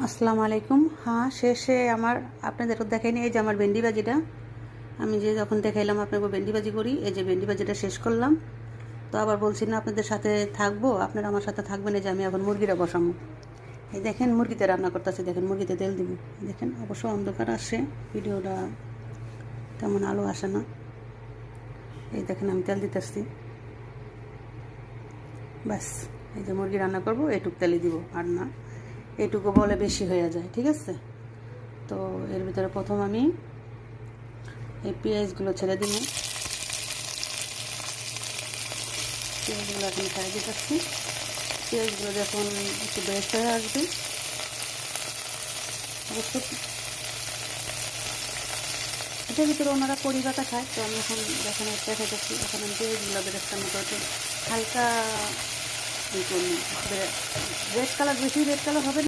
আসসালামু আলাইকুম। হ্যাঁ, শেষে আমার আপনাদেরকে দেখাইনি, এই যে আমার ভেন্ডি ভাজিটা আমি যে যখন দেখাইলাম আপনাকে ভেন্ডি ভাজি করি, এই যে ভেন্ডি ভাজিটা শেষ করলাম। তো আবার বলছি না আপনাদের সাথে থাকবো, আপনারা আমার সাথে থাকবেন। এই যে আমি এখন মুরগিটা বসাবো। এই দেখেন মুরগিতে রান্না করতেছি, দেখেন মুরগিতে তেল দিব। দেখেন অবশ্য অন্ধকার আসে, ভিডিওটা তেমন আলো আসে না। এই দেখেন আমি তেল দিতেছি, ব্যাস। এই যে মুরগি রান্না করবো, এইটুক তেলই দিব, আর না এইটুকু বলে বেশি হয়ে যায়, ঠিক আছে। তো এর ভিতরে প্রথম আমি এই পেঁয়াজগুলো ছেড়ে দিব। পেঁয়াজগুলো এখন ছেড়ে দিতেছি। পেঁয়াজগুলো যখন একটু বেরেস্ট হয়ে আসবে, অবশ্য এটার ভিতরে ওনারা কড়ি পাতা খায়, তো আমি এখন যখন একটা খেতেছি, এখন আমি পেঁয়াজগুলো বেরেস্টার মতো একটু হালকা রেড কালার, বেশি রেড কালার হবে না।